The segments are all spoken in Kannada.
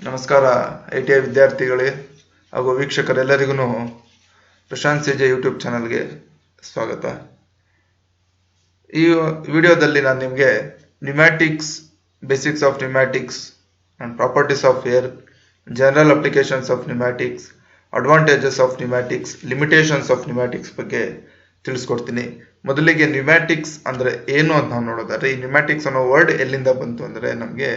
ನಮಸ್ಕಾರ ಐಟಿಐ ವಿದ್ಯಾರ್ಥಿಗಳೇ ಹಾಗೂ ವೀಕ್ಷಕರೆಲ್ಲರಿಗೂ ಪ್ರಶಾಂತ್ ಸಿಜೆ ಯೂಟ್ಯೂಬ್ ಚಾನಲ್ಗೆ ಸ್ವಾಗತ. ಈ ವಿಡಿಯೋದಲ್ಲಿ ನಾನು ನಿಮಗೆ pneumatics, basics of pneumatics and properties of air, general applications of pneumatics, advantages of pneumatics, limitations of pneumatics ಬಗ್ಗೆ ತಿಳಿಸ್ಕೊಡ್ತೀನಿ. ಮೊದಲಿಗೆ ನ್ಯೂಮ್ಯಾಟಿಕ್ಸ್ ಅಂದ್ರೆ ಏನು ಅಂತ ನಾವು ನೋಡೋದಾದ್ರೆ, ಈ ನ್ಯೂಮ್ಯಾಟಿಕ್ಸ್ ಅನ್ನೋ ವರ್ಡ್ ಎಲ್ಲಿಂದ ಬಂತು ಅಂದ್ರೆ, ನಮಗೆ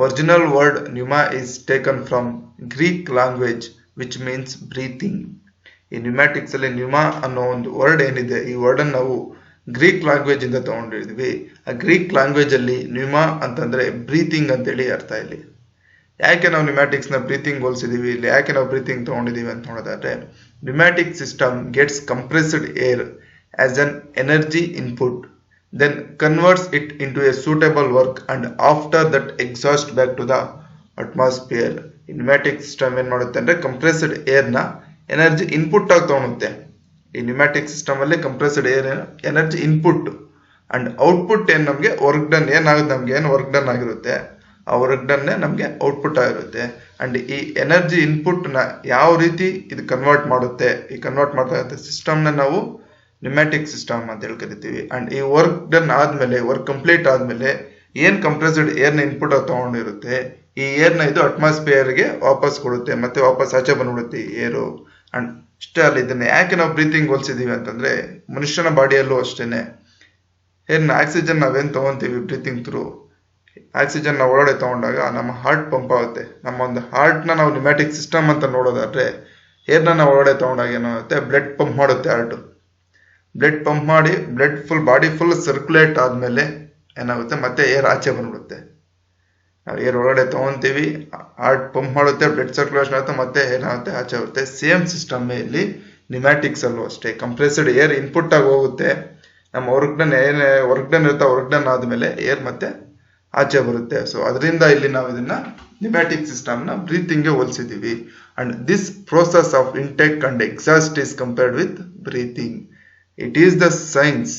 original word pneuma is taken from Greek language which means breathing. ಈ ನ್ಯೂಮ್ಯಾಟಿಕ್ಸ್ ಅಲ್ಲಿ ನ್ಯೂಮಾ ಅನ್ನೋ ಒಂದು ವರ್ಡ್ ಏನಿದೆ, ಈ ವರ್ಡ್ ಅನ್ನು ನಾವು ಗ್ರೀಕ್ ಲ್ಯಾಂಗ್ವೇಜ್ ಇಂದ ತಗೊಂಡಿದ್ವಿ. ಆ ಗ್ರೀಕ್ ಲ್ಯಾಂಗ್ವೇಜ್ ಅಲ್ಲಿ ನ್ಯೂಮಾ ಅಂತಂದ್ರೆ ಬ್ರೀತಿಂಗ್ ಅಂತೇಳಿ ಅರ್ಥ. ಇಲ್ಲಿ ಯಾಕೆ ನಾವು ನ್ಯೂಮ್ಯಾಟಿಕ್ಸ್ ನ ಬ್ರೀತಿಂಗ್ ಹೋಲಿಸಿದೀವಿ, ಇಲ್ಲಿ ಯಾಕೆ ನಾವು ಬ್ರೀತಿಂಗ್ ತಗೊಂಡಿದೀವಿ ಅಂತ ನೋಡೋದಾದ್ರೆ, pneumatic system gets compressed air as an energy input, then converts it into a suitable work and after that exhaust back to the atmosphere. Pneumatic system ಏನ್ ಮಾಡುತ್ತೆ ಅಂದ್ರೆ, ಕಂಪ್ರೆಸ್ಡ್ ಏರ್ ನ ಎನರ್ಜಿ ಇನ್ಪುಟ್ ಆಗಿ ತಗೊಳುತ್ತೆ. ಈ ನ್ಯೂಮ್ಯಾಟಿಕ್ ಸಿಸ್ಟಮ್ ಅಲ್ಲಿ compressed air energy input and output ಏನ್ ನಮ್ಗೆ ವರ್ಕ್ ಡನ್ ಏನಾಗುತ್ತೆ, ನಮ್ಗೆ ಏನ್ ವರ್ಕ್ ಡನ್ ಆಗಿರುತ್ತೆ ಆ ವರ್ಕ್ ಡನ್ ನಮ್ಗೆ ಔಟ್ಪುಟ್ ಆಗಿರುತ್ತೆ. ಅಂಡ್ ಈ ಎನರ್ಜಿ ಇನ್ಪುಟ್ ನ ಯಾವ ರೀತಿ ಇದು ಕನ್ವರ್ಟ್ ಮಾಡುತ್ತೆ, ಈ ಕನ್ವರ್ಟ್ ಮಾಡ್ತಾ ಸಿಸ್ಟಮ್ ನ ನಾವು ನ್ಯೂಮ್ಯಾಟಿಕ್ ಸಿಸ್ಟಮ್ ಅಂತ ಹೇಳಿ ಕರಿತೀವಿ. ಅಂಡ್ ಈ ವರ್ಕ್ ಡನ್ ಆದ್ಮೇಲೆ, ವರ್ಕ್ ಕಂಪ್ಲೀಟ್ ಆದ್ಮೇಲೆ ಏನ್ ಕಂಪ್ರೆಸ್ಡ್ ಏರ್ ನ ಇನ್ಪುಟ್ ಆಗಿ ತಗೊಂಡಿರುತ್ತೆ, ಈ ಏರ್ ನ ಇದು ಅಟ್ಮಾಸ್ಫಿಯರ್ ಗೆ ವಾಪಸ್ ಕೊಡುತ್ತೆ, ಮತ್ತೆ ವಾಪಸ್ ಆಚೆ ಬಂದ್ಬಿಡುತ್ತೆ ಈ ಏರು. ಅಂಡ್ ಇಷ್ಟೇ ಅಲ್ಲ, ಇದನ್ನ ಯಾಕೆ ನಾವು ಬ್ರೀತಿಂಗ್ ಹೋಲಿಸಿದೀವಿ ಅಂತಂದ್ರೆ, ಮನುಷ್ಯನ ಬಾಡಿಯಲ್ಲೂ ಅಷ್ಟೇನೆ ಏನ್ ಆಕ್ಸಿಜನ್ ನಾವೇನ್ ತಗೊಂತೀವಿ ಬ್ರೀತಿಂಗ್ ಥ್ರೂ, ಆಕ್ಸಿಜನ್ ನಾವು ಒಳಗಡೆ ತಗೊಂಡಾಗ ನಮ್ಮ ಹಾರ್ಟ್ ಪಂಪ್ ಆಗುತ್ತೆ. ನಮ್ಮ ಒಂದು ಹಾರ್ಟ್ ನ ನಾವು ನ್ಯೂಮ್ಯಾಟಿಕ್ ಸಿಸ್ಟಮ್ ಅಂತ ನೋಡೋದಾದ್ರೆ, ಏರ್ ನ ನಾವು ಒಳಗಡೆ ತಗೊಂಡಾಗ ಏನಾಗುತ್ತೆ, ಬ್ಲಡ್ ಪಂಪ್ ಮಾಡುತ್ತೆ ಹಾರ್ಟ್. ಬ್ಲಡ್ ಪಂಪ್ ಮಾಡಿ blood full body full circulate ಆದ್ಮೇಲೆ ಏನಾಗುತ್ತೆ, ಮತ್ತೆ ಏರ್ ಆಚೆ ಬಂದ್ಬಿಡುತ್ತೆ. ನಾವು ಏರ್ ಒಳಗಡೆ ತಗೊಂತೀವಿ, ಹಾರ್ಟ್ ಪಂಪ್ ಮಾಡುತ್ತೆ, ಬ್ಲಡ್ ಸರ್ಕ್ಯುಲೇಷನ್ ಆಗುತ್ತೆ, ಮತ್ತೆ ಏನಾಗುತ್ತೆ ಆಚೆ ಬರುತ್ತೆ. ಸೇಮ್ ಸಿಸ್ಟಮ್ ಇಲ್ಲಿ ನ್ಯೂಮ್ಯಾಟಿಕ್ಸ್ ಅಲ್ಲೂ ಅಷ್ಟೇ. ಕಂಪ್ರೆಸ್ಡ್ ಏರ್ ಇನ್ಪುಟ್ ಆಗಿ ಹೋಗುತ್ತೆ, ನಮ್ಮ ವರ್ಕ್ ಡನ್ ಏನೇ ವರ್ಕ್ ಡನ್ ಇರುತ್ತೆ, ವರ್ಕ್ ಡನ್ ಆದ್ಮೇಲೆ ಏರ್ ಮತ್ತೆ ಆಚೆ ಬರುತ್ತೆ. ಸೊ ಅದರಿಂದ ಇಲ್ಲಿ ನಾವು ಇದನ್ನ ನ್ಯೂಮ್ಯಾಟಿಕ್ ಸಿಸ್ಟಮ್ ನ ಬ್ರೀತಿಂಗ್ ಗೆ ಹೋಲಿಸಿದೀವಿ. And this process of intake and exhaust is compared with breathing. It is the science.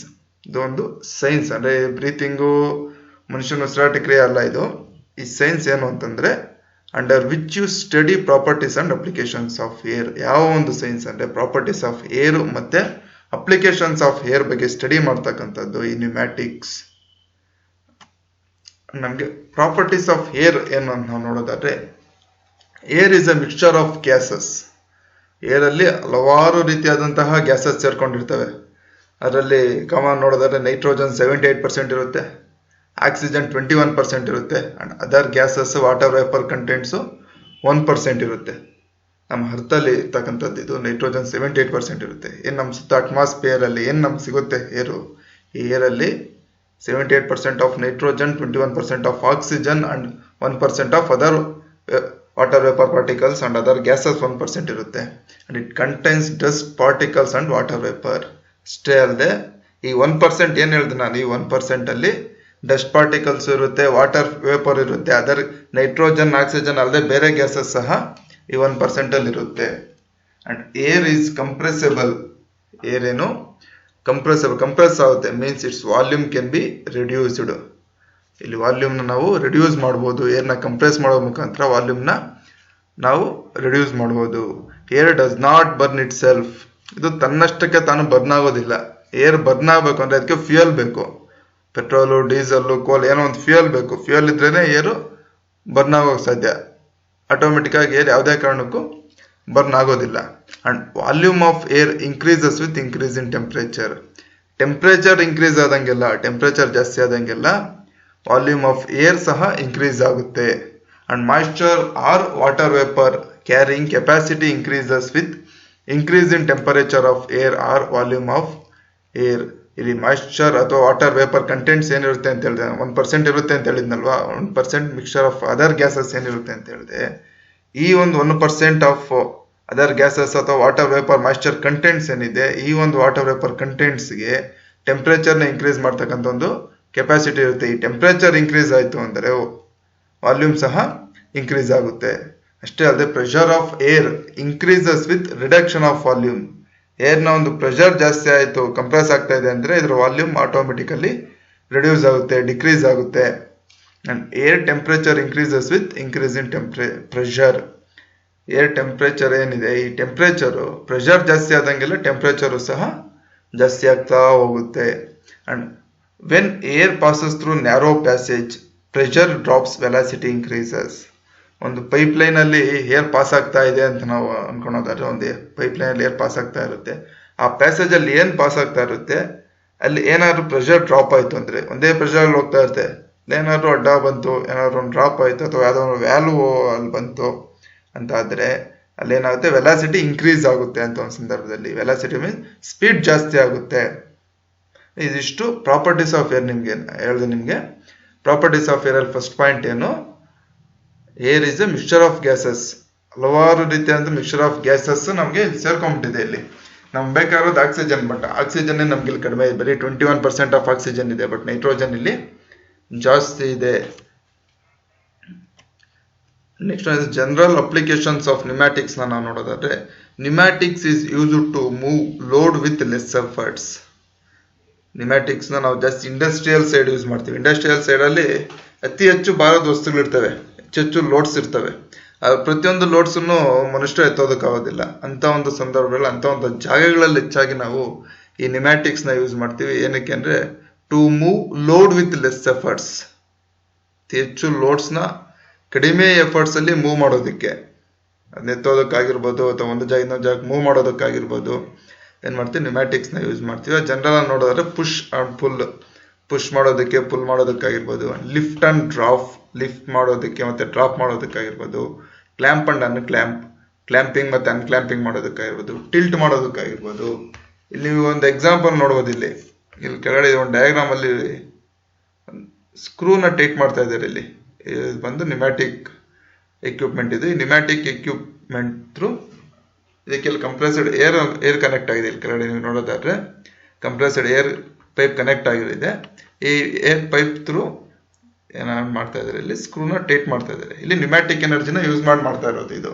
ಇದೊಂದು ಸೈನ್ಸ್ ಅಂದ್ರೆ, ಬ್ರೀತಿಂಗು ಮನುಷ್ಯನ ಉಸಿರಾಟ ಕ್ರಿಯೆ ಅಲ್ಲ ಇದು. ಈ ಸೈನ್ಸ್ ಏನು ಅಂತಂದ್ರೆ, under which you study properties and applications of air. ಯಾವ ಒಂದು ಸೈನ್ಸ್ ಅಂದ್ರೆ, ಪ್ರಾಪರ್ಟೀಸ್ ಆಫ್ ಏರ್ ಮತ್ತೆ ಅಪ್ಲಿಕೇಶನ್ಸ್ ಆಫ್ ಏರ್ ಬಗ್ಗೆ ಸ್ಟಡಿ ಮಾಡ್ತಕ್ಕಂಥದ್ದು ಈ ನ್ಯೂಮ್ಯಾಟಿಕ್ಸ್. ನಮ್ಗೆ ಪ್ರಾಪರ್ಟೀಸ್ ಆಫ್ ಏರ್ ಏನು ಅಂತ ನಾವು ನೋಡೋದಾದ್ರೆ, air is a mixture of gases. Air ಅಲ್ಲಿ ಹಲವಾರು ರೀತಿಯಾದಂತಹ ಗ್ಯಾಸಸ್ ಸೇರ್ಕೊಂಡಿರ್ತವೆ. ಅದರಲ್ಲಿ ಕಾಮನ್ ನೋಡೋದಾದ್ರೆ ನೈಟ್ರೋಜನ್ 78% ಇರುತ್ತೆ, ಆಕ್ಸಿಜನ್ 21% ಇರುತ್ತೆ, and other gases water vapour contents 1% ಇರುತ್ತೆ. ನಮ್ಮ ಅರ್ಥದಲ್ಲಿ ಇರ್ತಕ್ಕಂಥದ್ದು ಇದು ನೈಟ್ರೋಜನ್ 78% ಇರುತ್ತೆ. ಏನ್ ನಮ್ಮ ಸುತ್ತ ಅಟ್ಮಾಸ್ಫಿಯರ್ ಅಲ್ಲಿ ಏನ್ ನಮ್ಗೆ ಸಿಗುತ್ತೆ ಏರು, ಈ ಏರ್ ಅಲ್ಲಿ 78% of nitrogen, 21% of oxygen and 1% of other water vapour particles and other gases 1% ಇರುತ್ತೆ. And it contains dust particles and water vapour. ಅಷ್ಟೇ ಅಲ್ಲದೆ ಈ 1% ಏನ್ ಹೇಳಿದೆ ನಾನು, ಈ 1% ಅಲ್ಲಿ ಡಸ್ಟ್ ಪಾರ್ಟಿಕಲ್ಸ್ ಇರುತ್ತೆ, ವಾಟರ್ ವೇಪರ್ ಇರುತ್ತೆ, ಅದರ್ ನೈಟ್ರೋಜನ್, ಆಕ್ಸಿಜನ್ ಅಲ್ಲದೆ ಬೇರೆ ಗ್ಯಾಸಸ್ ಸಹ ಈ 1% ಅಲ್ಲಿ ಇರುತ್ತೆ. And air is compressible. Air ಏನು ಕಂಪ್ರೆಸಿಬಲ್, ಕಂಪ್ರೆಸ್ ಆಗುತ್ತೆ, means it's volume can be reduced. ಇಲ್ಲಿ ವಾಲ್ಯೂಮ್ ನ ನಾವು ರಿಡ್ಯೂಸ್ ಮಾಡಬಹುದು. ಏರ್ ನ ಕಂಪ್ರೆಸ್ ಮಾಡೋ ಮುಖಾಂತರ ವಾಲ್ಯೂಮ್ ನ ನಾವು ರಿಡ್ಯೂಸ್ ಮಾಡಬಹುದು. Air does not burn itself. ಇದು ತನ್ನಷ್ಟಕ್ಕೆ ತಾನು ಬರ್ನ್ ಆಗೋದಿಲ್ಲ. ಏರ್ ಬರ್ನ್ ಆಗಬೇಕು ಅಂದ್ರೆ ಅದಕ್ಕೆ ಫ್ಯೂಯಲ್ ಬೇಕು. ಪೆಟ್ರೋಲು, ಡೀಸೆಲ್, ಕೋಲ್ ಏನೋ ಒಂದು ಫ್ಯೂಯಲ್ ಬೇಕು. ಫ್ಯೂಯಲ್ ಇದ್ರೇನೆ ಏರು ಬರ್ನ್ ಆಗೋಕೆ ಸಾಧ್ಯ. ಆಟೋಮೆಟಿಕ್ ಆಗಿ ಏರ್ ಯಾವುದೇ ಕಾರಣಕ್ಕೂ ಬರ್ನ್ ಆಗೋದಿಲ್ಲ. And volume of air increases with increase in temperature. Temperature increase ಆದಂಗೆಲ್ಲ, ಟೆಂಪರೇಚರ್ ಜಾಸ್ತಿ ಆದಂಗೆಲ್ಲ ವಾಲ್ಯೂಮ್ ಆಫ್ ಏರ್ ಸಹ ಇನ್ಕ್ರೀಸ್ ಆಗುತ್ತೆ. And moisture or water vapour carrying capacity increases with increase in temperature of air or volume of air. ಇಲ್ಲಿ ಮಾಯಿಶ್ಚರ್ ಅಥವಾ ವಾಟರ್ ವೇಪರ್ ಕಂಟೆಂಟ್ಸ್ ಏನಿರುತ್ತೆ ಅಂತ ಹೇಳಿದೆ, 1% ಇರುತ್ತೆ ಅಂತ ಹೇಳಿದ್ನಲ್ವಾ, 1% ಮಿಕ್ಸ್ಚರ್ ಆಫ್ ಅದರ್ ಗ್ಯಾಸಸ್ ಏನಿರುತ್ತೆ ಅಂತ ಹೇಳಿದೆ. ಈ ಒಂದು 1% ಆಫ್ ಅದರ್ ಗ್ಯಾಸಸ್ ಅಥವಾ ವಾಟರ್ ವೇಪರ್ ಮಾಯಿಶ್ಚರ್ ಕಂಟೆಂಟ್ಸ್ ಏನಿದೆ, ಈ ಒಂದು ವಾಟರ್ ವೇಪರ್ ಕಂಟೆಂಟ್ಸ್ಗೆ ಟೆಂಪರೇಚರ್ನ ಇನ್ಕ್ರೀಸ್ ಮಾಡ್ತಕ್ಕಂಥ ಒಂದು ಕೆಪಾಸಿಟಿ ಇರುತ್ತೆ. ಈ ಟೆಂಪರೇಚರ್ ಇನ್ಕ್ರೀಸ್ ಆಯಿತು ಅಂದರೆ ವಾಲ್ಯೂಮ್ ಸಹ ಇನ್ಕ್ರೀಸ್ ಆಗುತ್ತೆ. ಅಷ್ಟೇ ಅಲ್ಲದೆ pressure of air increases with reduction of volume. Air ನ ಒಂದು ಪ್ರೆಷರ್ ಜಾಸ್ತಿ ಆಯಿತು, ಕಂಪ್ರೆಸ್ ಆಗ್ತಾ ಇದೆ ಅಂದ್ರೆ ಇದ್ರ ವಾಲ್ಯೂಮ್ ಆಟೋಮೆಟಿಕಲಿ ರಿಡ್ಯೂಸ್ ಆಗುತ್ತೆ, ಡಿಕ್ರೀಸ್ ಆಗುತ್ತೆ. and air temperature increases with increase in pressure. Air temperature ಏನಿದೆ, ಈ ಟೆಂಪ್ರೇಚರು ಪ್ರೆಷರ್ ಜಾಸ್ತಿ ಆದಂಗೆಲ್ಲ ಟೆಂಪ್ರೇಚರು ಸಹ ಜಾಸ್ತಿ ಆಗ್ತಾ ಹೋಗುತ್ತೆ. And when air passes through narrow passage pressure drops, velocity increases. ಒಂದು ಪೈಪ್ಲೈನ್ ಅಲ್ಲಿ ಏರ್ ಪಾಸ್ ಆಗ್ತಾ ಇದೆ ಅಂತ ನಾವು ಅನ್ಕೊಳೋದಾದ್ರೆ, ಒಂದು ಪೈಪ್ಲೈನ್ ಅಲ್ಲಿ ಏರ್ ಪಾಸ್ ಆಗ್ತಾ ಇರುತ್ತೆ, ಆ ಪ್ಯಾಸೇಜ್ ಅಲ್ಲಿ ಏನ್ ಪಾಸ್ ಆಗ್ತಾ ಇರುತ್ತೆ ಅಲ್ಲಿ ಏನಾದ್ರು ಪ್ರೆಷರ್ ಡ್ರಾಪ್ ಆಯ್ತು ಅಂದ್ರೆ, ಒಂದೇ ಪ್ರೆಷರ್ ಅಲ್ಲಿ ಹೋಗ್ತಾ ಇರುತ್ತೆ, ಏನಾದ್ರು ಅಡ್ಡ ಬಂತು, ಏನಾದ್ರು ಒಂದು ಡ್ರಾಪ್ ಆಯ್ತು ಅಥವಾ ಯಾವ್ದೋ ಒಂದು ವ್ಯಾಲ್ಯೂ ಅಲ್ಲಿ ಬಂತು ಅಂತ ಆದ್ರೆ ಅಲ್ಲಿ ಏನಾಗುತ್ತೆ, ವೆಲಾಸಿಟಿ ಇನ್ಕ್ರೀಸ್ ಆಗುತ್ತೆ ಅಂತ ಒಂದು ಸಂದರ್ಭದಲ್ಲಿ. ವೆಲಾಸಿಟಿ ಮೀನ್ಸ್ ಸ್ಪೀಡ್ ಜಾಸ್ತಿ ಆಗುತ್ತೆ. ಇದಿಷ್ಟು ಪ್ರಾಪರ್ಟೀಸ್ ಆಫ್ ಏರ್ ನಿಮ್ಗೆ ಹೇಳಿದೆ. ನಿಮ್ಗೆ ಪ್ರಾಪರ್ಟೀಸ್ ಆಫ್ ಏರ್ ಅಲ್ಲಿ ಫಸ್ಟ್ ಪಾಯಿಂಟ್ ಏನು, air is A mixture of gases. ಹಲವಾರು ರೀತಿಯಾದ ಮಿಕ್ಸ್ಚರ್ ಆಫ್ ಗ್ಯಾಸಸ್ ನಮ್ಗೆ ಸೇರ್ಕೊಂಡ್ಬಿಟ್ಟಿದೆ. ಇಲ್ಲಿ ನಮ್ಗೆ ಬೇಕಾಗಿರೋದು ಆಕ್ಸಿಜನ್, ಬಟ್ ಆಕ್ಸಿಜನ್ ನಮ್ಗೆ ಇಲ್ಲಿ ಕಡಿಮೆ ಇದೆ, ಬರೀ 21% ಆಫ್ ಆಕ್ಸಿಜನ್ ಇದೆ, ಬಟ್ ನೈಟ್ರೋಜನ್ ಇಲ್ಲಿ ಜಾಸ್ತಿ ಇದೆ. Next general applications of pneumatics ನಾವು ನೋಡೋದಾದ್ರೆ, pneumatics is used to move load with less efforts. Pneumatics ನಾವು ಜಾಸ್ತಿ ಇಂಡಸ್ಟ್ರಿಯಲ್ ಸೈಡ್ ಯೂಸ್ ಮಾಡ್ತೀವಿ. ಇಂಡಸ್ಟ್ರಿಯಲ್ ಸೈಡ್ ಅಲ್ಲಿ ಅತಿ ಹೆಚ್ಚು ಭಾರದ ವಸ್ತುಗಳು ಇರ್ತವೆ, ಹೆಚ್ಚು ಲೋಡ್ಸ್ ಇರ್ತವೆ. ಪ್ರತಿಯೊಂದು ಲೋಡ್ಸನ್ನು ಮನುಷ್ಯರು ಎತ್ತೋದಕ್ಕಾಗೋದಿಲ್ಲ. ಅಂತ ಒಂದು ಸಂದರ್ಭಗಳಲ್ಲಿ, ಅಂತ ಒಂದು ಜಾಗಗಳಲ್ಲಿ ಹೆಚ್ಚಾಗಿ ನಾವು ಈ ನ್ಯೂಮ್ಯಾಟಿಕ್ಸ್ ನ ಯೂಸ್ ಮಾಡ್ತೀವಿ. ಏನಕ್ಕೆ ಅಂದ್ರೆ, to move load with less efforts. ಹೆಚ್ಚು ಲೋಡ್ಸ್ ನ ಕಡಿಮೆ ಎಫರ್ಟ್ಸ್ ಅಲ್ಲಿ ಮೂವ್ ಮಾಡೋದಕ್ಕೆ, ಅದನ್ನ ಎತ್ತೋದಕ್ಕಾಗಿರ್ಬೋದು ಅಥವಾ ಒಂದು ಜಾಗ ಇನ್ನೊಂದು ಜಾಗಕ್ಕೆ ಮೂವ್ ಮಾಡೋದಕ್ಕಾಗಿರ್ಬೋದು, ಏನ್ ಮಾಡ್ತೀವಿ, ನ್ಯೂಮ್ಯಾಟಿಕ್ಸ್ ನ ಯೂಸ್ ಮಾಡ್ತೀವಿ. ಜನರಲ್ ನೋಡೋದಾದ್ರೆ ಪುಷ್ ಅಂಡ್ ಪುಲ್, ಪುಷ್ ಮಾಡೋದಕ್ಕೆ, ಪುಲ್ ಮಾಡೋದಕ್ಕಾಗಿರ್ಬೋದು. ಲಿಫ್ಟ್ ಅಂಡ್ ಡ್ರಾಪ್, ಲಿಫ್ಟ್ ಮಾಡೋದಕ್ಕೆ ಮತ್ತೆ ಡ್ರಾಪ್ ಮಾಡೋದಕ್ಕಾಗಿರ್ಬೋದು. ಕ್ಲ್ಯಾಂಪ್ ಅಂಡ್ ಅನ್ಕ್ಲ್ಯಾಂಪ್, ಕ್ಲ್ಯಾಂಪಿಂಗ್ ಮತ್ತೆ ಅನ್ಕ್ಲ್ಯಾಂಪಿಂಗ್ ಮಾಡೋದಕ್ಕಾಗಿರ್ಬೋದು. ಟಿಲ್ಟ್ ಮಾಡೋದಕ್ಕಾಗಿರ್ಬೋದು. ಇಲ್ಲಿ ನೀವು ಒಂದು ಎಕ್ಸಾಂಪಲ್ ನೋಡ್ಬೋದು. ಇಲ್ಲಿ ಕೆಳಗಡೆ ಒಂದು ಡಯಾಗ್ರಾಮ್ ಅಲ್ಲಿ ಸ್ಕ್ರೂನ ಟೈಟ್ ಮಾಡ್ತಾ ಇದ್ದಾರೆ. ಇಲ್ಲಿ ಬಂದು ನ್ಯೂಮ್ಯಾಟಿಕ್ ಎಕ್ವಿಪ್ಮೆಂಟ್ ಇದೆ. ಈ ನ್ಯೂಮ್ಯಾಟಿಕ್ ಎಕ್ವಿಪ್ಮೆಂಟ್ ಥ್ರೂ ಇದಕ್ಕೆಲ್ಲ ಕಂಪ್ರೆಸ್ಡ್ ಏರ್ ಕನೆಕ್ಟ್ ಆಗಿದೆ. ಇಲ್ಲಿ ಕೆಳಗಡೆ ನೀವು ನೋಡೋದಾದ್ರೆ ಕಂಪ್ರೆಸ್ಡ್ ಏರ್ ಪೈಪ್ ಕನೆಕ್ಟ್ ಆಗಿರುತ್ತೆ. ಈ ಏರ್ ಪೈಪ್ ಥ್ರೂ ಏನ ಮಾಡ್ತಾ ಇದ್ದಾರೆ, ಇಲ್ಲಿ ಸ್ಕ್ರೂನ ಟೈಟ್ ಮಾಡ್ತಾ ಇದ್ದಾರೆ. ಇಲ್ಲಿ ನ್ಯೂಮ್ಯಾಟಿಕ್ ಎನರ್ಜಿನ ಯೂಸ್ ಮಾಡ್ತಾ ಇರೋದು ಇದು.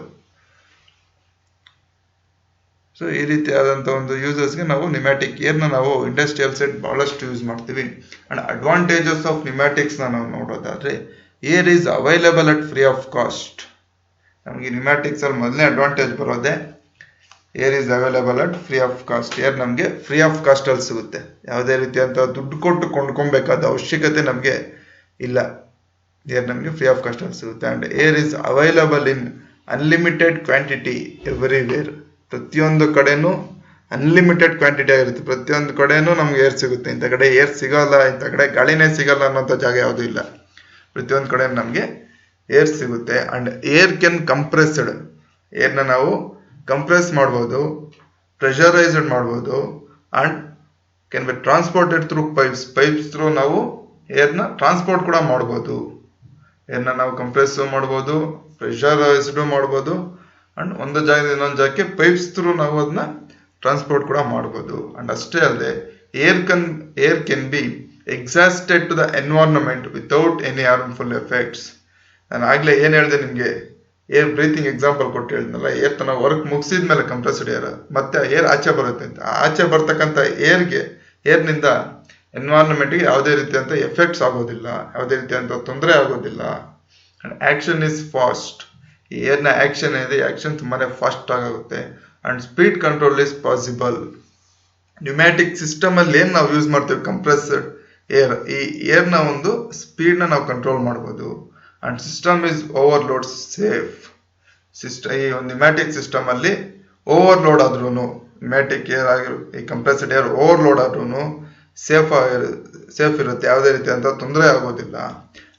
ಸೊ ಈ ರೀತಿಯಾದಂಥ ಒಂದು ಯೂಸರ್ಸ್ಗೆ ನಾವು ನ್ಯೂಮ್ಯಾಟಿಕ್ ಏರ್ನ ನಾವು ಇಂಡಸ್ಟ್ರಿಯಲ್ ಸೈಡ್ ಬಹಳಷ್ಟು ಯೂಸ್ ಮಾಡ್ತೀವಿ. ಅಂಡ್ ಅಡ್ವಾಂಟೇಜಸ್ ಆಫ್ ನ್ಯೂಮ್ಯಾಟಿಕ್ಸ್ ನಾವು ನೋಡೋದಾದ್ರೆ, air is available at free of cost. ನಮಗೆ ನ್ಯೂಮ್ಯಾಟಿಕ್ಸ್ ಅಲ್ಲಿ ಮೊದಲನೇ ಅಡ್ವಾಂಟೇಜ್ ಬರೋದೆ air is available at free of cost. Air ನಮಗೆ ಫ್ರೀ ಆಫ್ ಕಾಸ್ಟ್ ಅಲ್ಲಿ ಸಿಗುತ್ತೆ. ಯಾವುದೇ ರೀತಿಯಂತ ದುಡ್ಡು ಕೊಟ್ಟು ಕೊಂಡ್ಕೊಬೇಕಾದ ಅವಶ್ಯಕತೆ ನಮಗೆ ಇಲ್ಲ. ಏರ್ ನಮಗೆ ಫ್ರೀ ಆಫ್ ಕಾಸ್ಟ್ ಅಲ್ಲಿ ಸಿಗುತ್ತೆ. And air is available in unlimited quantity everywhere. ಪ್ರತಿಯೊಂದು ಕಡೆನೂ ಅನ್ಲಿಮಿಟೆಡ್ ಕ್ವಾಂಟಿಟಿ ಆಗಿರುತ್ತೆ. ಪ್ರತಿಯೊಂದು ಕಡೆನೂ ನಮ್ಗೆ ಏರ್ ಸಿಗುತ್ತೆ. ಇಂಥ ಕಡೆ ಏರ್ ಸಿಗಲ್ಲ, ಇಂಥ ಕಡೆ ಗಾಳಿನೇ ಸಿಗಲ್ಲ ಅನ್ನೋಂಥ ಜಾಗ ಯಾವುದೂ ಇಲ್ಲ. ಪ್ರತಿಯೊಂದು ಕಡೆ ನಮಗೆ ಏರ್ ಸಿಗುತ್ತೆ. ಅಂಡ್ ಏರ್ ಕ್ಯಾನ್ ಕಂಪ್ರೆಸ್ಡ್, ಏರ್ನ ನಾವು ಕಂಪ್ರೆಸ್ ಮಾಡ್ಬೋದು, ಪ್ರೆಷರೈಸ್ಡ್ ಮಾಡ್ಬೋದು. And can be transported through pipes. Pipes through ನಾವು ಏರ್ನ ಟ್ರಾನ್ಸ್ಪೋರ್ಟ್ ಕೂಡ ಮಾಡ್ಬೋದು. ಏರ್ನ ನಾವು ಕಂಪ್ರೆಸ್ ಮಾಡ್ಬೋದು, ಪ್ರೆಷರೈಸ್ಡ್ ಮಾಡ್ಬೋದು. ಅಂಡ್ ಒಂದು ಜಾಗದಿಂದ ಇನ್ನೊಂದು ಜಾಗಕ್ಕೆ ಪೈಪ್ಸ್ ಥ್ರೂ ನಾವು ಅದನ್ನ ಟ್ರಾನ್ಸ್ಪೋರ್ಟ್ ಕೂಡ ಮಾಡ್ಬೋದು. ಅಂಡ್ ಅಷ್ಟೇ ಅಲ್ಲದೆ air can be exhausted to the environment without any harmful effects. ನಾನು ಆಗ್ಲೇ ಏನ್ ಹೇಳಿದೆ ನಿಮ್ಗೆ, ಏರ್ ಬ್ರೀತಿಂಗ್ ಎಕ್ಸಾಂಪಲ್ ಕೊಟ್ಟು ಹೇಳಿದ್ನಲ್ಲ. ಏರ್ ತನ್ನ ವರ್ಕ್ ಮುಗಿಸಿದ್ಮೇಲೆ ಕಂಪ್ರೆಸ್ಡ್ ಏರ್ ಮತ್ತೆ ಏರ್ ಆಚೆ ಬರುತ್ತೆ ಅಂತ. ಆಚೆ ಬರ್ತಕ್ಕಂಥ ಏರ್ನಿಂದ ಎನ್ವೈರನ್ಮೆಂಟ್ಗೆ ಯಾವುದೇ ರೀತಿಯಂತ ಎಫೆಕ್ಟ್ಸ್ ಆಗೋದಿಲ್ಲ, ಯಾವುದೇ ರೀತಿಯಂತ ತೊಂದರೆ ಆಗೋದಿಲ್ಲ. And action is fast. ಈ ಏರ್ನ ಆಕ್ಷನ್ ಇದೆ, ಆಕ್ಷನ್ ತುಂಬಾನೇ ಫಾಸ್ಟ್ ಆಗುತ್ತೆ. And speed control is possible. Pneumatic system ಅಲ್ಲಿ ಏನ್ ನಾವು ಯೂಸ್ ಮಾಡ್ತೀವಿ, ಕಂಪ್ರೆಸ್ಡ್ ಏರ್, ಈ ಏರ್ನ ಒಂದು ಸ್ಪೀಡ್ ನ ನಾವು ಕಂಟ್ರೋಲ್ ಮಾಡ್ಬೋದು. And system is overload safe. ಈ ಒಂದು ನ್ಯೂಮ್ಯಾಟಿಕ್ ಸಿಸ್ಟಮ್ ಅಲ್ಲಿ ಓವರ್ಲೋಡ್ ಆದ್ರೂ, ನ್ಯೂಮ್ಯಾಟಿಕ್ ಏರ್ ಈ ಕಂಪ್ರೆಸ್ಡ್ ಏರ್ ಓವರ್ಲೋಡ್ ಆದ್ರೂ ಸೇಫ್ ಇರುತ್ತೆ, ಯಾವುದೇ ರೀತಿಯಂತ ತೊಂದರೆ ಆಗೋದಿಲ್ಲ.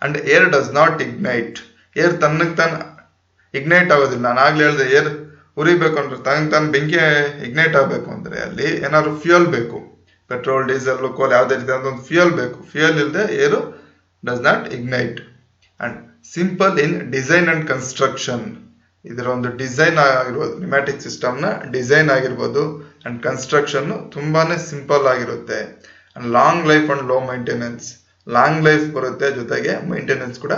And air does not ignite. Air ತನ್ನಕ್ಕೆ ತಾನು ಇಗ್ನೈಟ್ ಆಗೋದಿಲ್ಲ. ನಾನು ಆಗ್ಲೇ ಹೇಳಿದೆ, ಏರ್ ಉರಿಬೇಕು ಅಂದ್ರೆ ತಾನು ಬೆಂಕಿ ಇಗ್ನೈಟ್ ಆಗಬೇಕು ಅಂದ್ರೆ ಅಲ್ಲಿ ಏನಾದ್ರು ಫ್ಯೂಯಲ್ ಬೇಕು. ಪೆಟ್ರೋಲ್, ಡೀಸೆಲ್, ಕೋಲ್, ಯಾವುದೇ ರೀತಿಯಾದ ಒಂದು ಫ್ಯೂಯಲ್ ಬೇಕು. ಫ್ಯೂಯಲ್ ಇಲ್ಲದೆ air does not ignite. And simple in design and construction. ಇದರ ಒಂದು ಡಿಸೈನ್ ಆಗಿರ್ಬೋದು, ನ್ಯೂಮ್ಯಾಟಿಕ್ ಸಿಸ್ಟಮ್ ನ ಡಿಸೈನ್ ಆಗಿರ್ಬೋದು ಅಂಡ್ ಕನ್ಸ್ಟ್ರಕ್ಷನ್ ತುಂಬಾನೇ ಸಿಂಪಲ್ ಆಗಿರುತ್ತೆ. And long life and low maintenance. Long life ಬರುತ್ತೆ, ಜೊತೆಗೆ ಮೈಂಟೆನೆನ್ಸ್ ಕೂಡ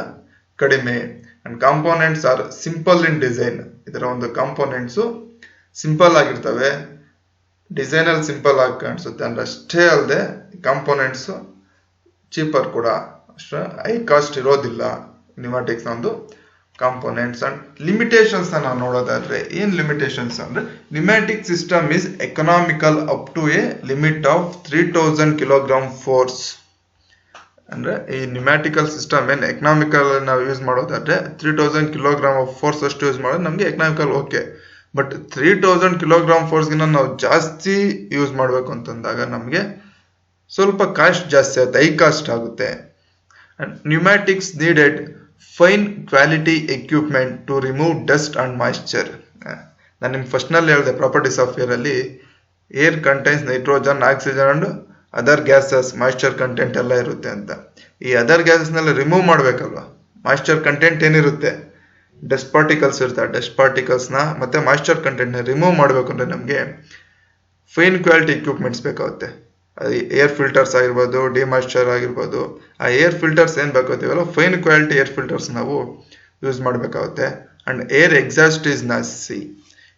ಕಡಿಮೆ. And components are simple in design. ಇದರ ಒಂದು ಕಾಂಪೋನೆಂಟ್ಸ್ ಸಿಂಪಲ್ ಆಗಿರ್ತವೆ, ಡಿಸೈನ್ ಅಲ್ಲಿ ಸಿಂಪಲ್ ಆಗಿ ಕಾಣಿಸುತ್ತೆ. ಅಂಡ್ ಅಷ್ಟೇ ಅಲ್ಲದೆ ಕಾಂಪೋನೆಂಟ್ಸ್ ಚೀಪರ್ ಕೂಡ. ಹೈ ಕಾಸ್ಟ್ ಇರೋದಿಲ್ಲ ನ್ಯೂಮ್ಯಾಟಿಕ್ಸ್ ಒಂದು ಕಾಂಪೋನೆಂಟ್ಸ್. ಅಂಡ್ ಲಿಮಿಟೇಷನ್ಸ್ ನಾವು ನೋಡೋದಾದ್ರೆ ಏನ್ ಲಿಮಿಟೇಷನ್ಸ್ ಅಂದ್ರೆ pneumatic system is economical up to a limit of 3000 kilogram force. ಅಂದ್ರೆ ಈ ನ್ಯೂಮ್ಯಾಟಿಕಲ್ ಸಿಸ್ಟಮ್ ಏನ್ ಎಕನಾಮಿಕಲ್ ನಾವು ಯೂಸ್ ಮಾಡೋದಾದ್ರೆ 3000 ಕಿಲೋಗ್ರಾಮ್ ಆಫ್ ಫೋರ್ಸ್ ಅಷ್ಟು ಯೂಸ್ ಮಾಡೋದು ನಮ್ಗೆ ಎಕನಾಮಿಕಲ್ ಓಕೆ. ಬಟ್ 3000 ಕಿಲೋಗ್ರಾಮ್ ಫೋರ್ಸ್ಗಿನ ನಾವು ಜಾಸ್ತಿ ಯೂಸ್ ಮಾಡಬೇಕು ಅಂತಂದಾಗ ನಮಗೆ ಸ್ವಲ್ಪ ಕಾಸ್ಟ್ ಜಾಸ್ತಿ ಆಗುತ್ತೆ, ಹೈ ಕಾಸ್ಟ್ ಆಗುತ್ತೆ. Pneumatics needed fine quality equipment to remove dust and moisture. ನಾನು ನಿಮ್ಗೆ ಫಸ್ಟ್ನಲ್ಲಿ ಹೇಳಿದೆ ಪ್ರಾಪರ್ಟೀಸ್ ಆಫ್ ಏರ್ ಅಲ್ಲಿ air contains nitrogen, oxygen and other gases, moisture content ಎಲ್ಲ ಇರುತ್ತೆ ಅಂತ. ಈ ಅದರ್ ಗ್ಯಾಸಸ್ನೆಲ್ಲ ರಿಮೂವ್ ಮಾಡ್ಬೇಕಲ್ವಾ. ಮಾಯಿಶ್ಚರ್ ಕಂಟೆಂಟ್ ಏನಿರುತ್ತೆ, ಡಸ್ಟ್ ಪಾರ್ಟಿಕಲ್ಸ್ ಇರುತ್ತೆ, ಡಸ್ಟ್ ಪಾರ್ಟಿಕಲ್ಸ್ನ ಮತ್ತೆ ಮಾಯಿಶ್ಚರ್ ಕಂಟೆಂಟ್ನ ರಿಮೂವ್ ಮಾಡಬೇಕು ಅಂದರೆ ನಮಗೆ ಫೈನ್ ಕ್ವಾಲಿಟಿ ಎಕ್ವಿಪ್ಮೆಂಟ್ಸ್ ಬೇಕಾಗುತ್ತೆ. ಏರ್ ಫಿಲ್ಟರ್ಸ್ ಆಗಿರ್ಬೋದು, ಡಿಮಾಯಿಶ್ಚರ್ ಆಗಿರ್ಬೋದು. ಆ ಏರ್ ಫಿಲ್ಟರ್ಸ್ ಏನು ಬೇಕಾಗುತ್ತೀವಲ್ಲ ಫೈನ್ ಕ್ವಾಲಿಟಿ ಏರ್ ಫಿಲ್ಟರ್ಸ್ ನಾವು ಯೂಸ್ ಮಾಡಬೇಕಾಗುತ್ತೆ. And air exhaust is noisy.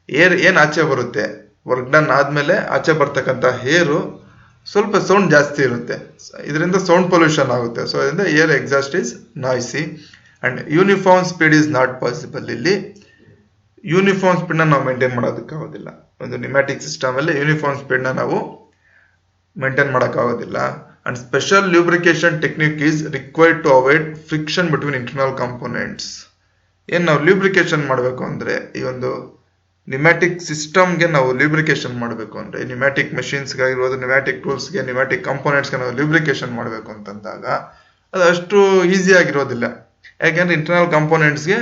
Air ಏನು ಆಚೆ ಬರುತ್ತೆ ವರ್ಕ್ ಡನ್ ಆದಮೇಲೆ ಆಚೆ ಬರ್ತಕ್ಕಂಥ ಏರು ಸ್ವಲ್ಪ ಸೌಂಡ್ ಜಾಸ್ತಿ ಇರುತ್ತೆ, ಇದರಿಂದ ಸೌಂಡ್ ಪೊಲ್ಯೂಷನ್ ಆಗುತ್ತೆ. ಸೊ ಇದರಿಂದ air exhaust is ನಾಯ್ಸಿ. And uniform speed is not possible. ಇಲ್ಲಿ ಯೂನಿಫಾರ್ಮ್ ಸ್ಪೀಡ್ನ ನಾವು ಮೇಂಟೈನ್ ಮಾಡೋದಕ್ಕಾಗೋದಿಲ್ಲ. ಒಂದು ನ್ಯೂಮ್ಯಾಟಿಕ್ ಸಿಸ್ಟಮಲ್ಲಿ ಯೂನಿಫಾರ್ಮ್ ಸ್ಪೀಡ್ನ ನಾವು ಮೇಂಟೈನ್ ಮಾಡೋಕ್ಕಾಗೋದಿಲ್ಲ. And special lubrication technique is required to avoid friction between internal components. ಏನು ನಾವು ಲ್ಯೂಬ್ರಿಕೇಶನ್ ಮಾಡಬೇಕು ಅಂದರೆ ಈ ಒಂದು ನ್ಯೂಮ್ಯಾಟಿಕ್ ಸಿಸ್ಟಮ್ಗೆ ನಾವು ಲ್ಯೂಬ್ರಿಕೇಶನ್ ಮಾಡಬೇಕು ಅಂದರೆ ನ್ಯೂಮ್ಯಾಟಿಕ್ ಮೆಷಿನ್ಸ್ಗಾಗಿರ್ಬೋದು, ನ್ಯೂಮ್ಯಾಟಿಕ್ ಟೂಲ್ಸ್ಗೆ, ನ್ಯೂಮ್ಯಾಟಿಕ್ ಕಾಂಪೋನೆಂಟ್ಸ್ಗೆ ನಾವು ಲ್ಯೂಬ್ರಿಕೇಶನ್ ಮಾಡಬೇಕು ಅಂತಂದಾಗ ಅದು ಅಷ್ಟು ಈಸಿ ಆಗಿರೋದಿಲ್ಲ. ಯಾಕೆಂದರೆ ಇಂಟರ್ನಲ್ ಕಾಂಪೋನೆಂಟ್ಸ್ಗೆ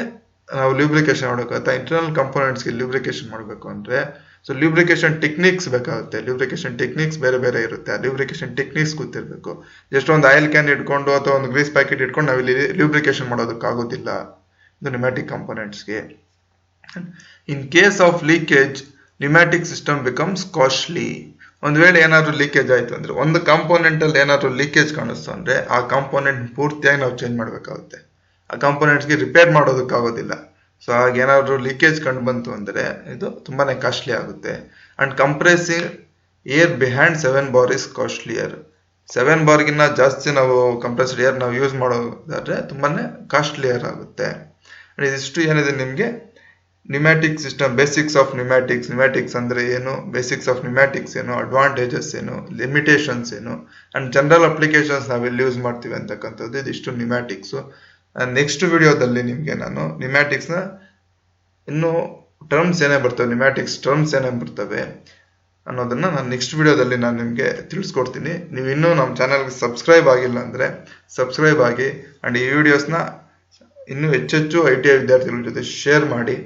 ನಾವು ಲ್ಯೂಬ್ರಿಕೇಶನ್ ಮಾಡಬೇಕು. ಇಂಟರ್ನಲ್ ಕಾಂಪೋನೆಂಟ್ಸ್ಗೆ ಲ್ಯೂಬ್ರಿಕೇಶನ್ ಮಾಡಬೇಕು ಅಂದರೆ ಸೊ ಲ್ಯೂಬ್ರಿಕೇಶನ್ ಟೆಕ್ನಿಕ್ಸ್ ಬೇಕಾಗುತ್ತೆ. ಲ್ಯೂಬ್ರಿಕೇಶನ್ ಟೆಕ್ನಿಕ್ಸ್ ಬೇರೆ ಬೇರೆ ಇರುತ್ತೆ. ಆ ಲ್ಯೂಬ್ರಿಕೇಶನ್ ಟೆಕ್ನಿಕ್ಸ್ ಗೊತ್ತಿರಬೇಕು. ಜಸ್ಟ್ ಒಂದು ಆಯಿಲ್ ಕ್ಯಾನ್ ಇಟ್ಕೊಂಡು ಅಥವಾ ಒಂದು ಗ್ರೀಸ್ ಪ್ಯಾಕೆಟ್ ಇಟ್ಕೊಂಡು ನಾವಿಲ್ಲಿ ಲ್ಯೂಬ್ರಿಕೇಶನ್ ಮಾಡೋದಕ್ಕಾಗೋದಿಲ್ಲ ಇದು ನ್ಯೂಮ್ಯಾಟಿಕ್ ಕಾಂಪೋನೆಂಟ್ಸ್ಗೆ. In case of leakage pneumatic system becomes costly. ಒಂದು ವೇಳೆ ಏನಾದರೂ ಲೀಕೇಜ್ ಆಯಿತು ಅಂದರೆ, ಒಂದು ಕಾಂಪೋನೆಂಟಲ್ಲಿ ಏನಾದರೂ ಲೀಕೇಜ್ ಕಾಣಿಸ್ತು ಅಂದರೆ ಆ ಕಾಂಪೋನೆಂಟ್ ಪೂರ್ತಿಯಾಗಿ ನಾವು ಚೇಂಜ್ ಮಾಡಬೇಕಾಗುತ್ತೆ. ಆ ಕಾಂಪೋನೆಂಟ್ಸ್ಗೆ ರಿಪೇರ್ ಮಾಡೋದಕ್ಕಾಗೋದಿಲ್ಲ. ಸೊ ಹಾಗೇನಾದರೂ ಲೀಕೇಜ್ ಕಂಡು ಬಂತು ಅಂದರೆ ಇದು ತುಂಬಾ ಕಾಸ್ಟ್ಲಿ ಆಗುತ್ತೆ. And ಕಂಪ್ರೆಸಿಂಗ್ air behind 7 bar is costlier. 7 barಗಿನ್ನ ಜಾಸ್ತಿ ನಾವು ಕಂಪ್ರೆಸ್ಡ್ ಏರ್ ನಾವು ಯೂಸ್ ಮಾಡೋದಾದ್ರೆ ತುಂಬಾ ಕಾಸ್ಟ್ಲಿಯರ್ ಆಗುತ್ತೆ. ಅಂಡ್ ಇದಿಷ್ಟು ಏನಿದೆ ನಿಮಗೆ pneumatic system, basics of pneumatics. Pneumatics ಅಂದರೆ ಏನು, ಬೇಸಿಕ್ಸ್ ಆಫ್ ನ್ಯೂಮ್ಯಾಟಿಕ್ಸ್ ಏನು, ಅಡ್ವಾಂಟೇಜಸ್ ಏನು, ಲಿಮಿಟೇಷನ್ಸ್ ಏನು, ಅಂಡ್ ಜನರಲ್ ಅಪ್ಲಿಕೇಶನ್ಸ್ ನಾವೆಲ್ಲಿ ಯೂಸ್ ಮಾಡ್ತೀವಿ ಅಂತಕ್ಕಂಥದ್ದು ಇದಿಷ್ಟು ನ್ಯೂಮ್ಯಾಟಿಕ್ಸು. ನೆಕ್ಸ್ಟ್ ವಿಡಿಯೋದಲ್ಲಿ ನಿಮಗೆ ನಾನು ನ್ಯೂಮ್ಯಾಟಿಕ್ಸ್ನ ಇನ್ನೂ ಟರ್ಮ್ಸ್ ಏನೇ ಬರ್ತವೆ, ನ್ಯೂಮ್ಯಾಟಿಕ್ಸ್ ಟರ್ಮ್ಸ್ ಏನೇ ಬರ್ತವೆ ಅನ್ನೋದನ್ನು ನಾನು ನೆಕ್ಸ್ಟ್ ವಿಡಿಯೋದಲ್ಲಿ ನಾನು ನಿಮಗೆ ತಿಳಿಸ್ಕೊಡ್ತೀನಿ. ನೀವು ಇನ್ನೂ ನಮ್ಮ ಚಾನಲ್ಗೆ ಸಬ್ಸ್ಕ್ರೈಬ್ ಆಗಿಲ್ಲ ಅಂದರೆ ಸಬ್ಸ್ಕ್ರೈಬ್ ಆಗಿ. ಆ್ಯಂಡ್ ಈ ವಿಡಿಯೋಸ್ನ ಇನ್ನೂ ಹೆಚ್ಚೆಚ್ಚು ITI ವಿದ್ಯಾರ್ಥಿಗಳ ಜೊತೆ ಶೇರ್ ಮಾಡಿ.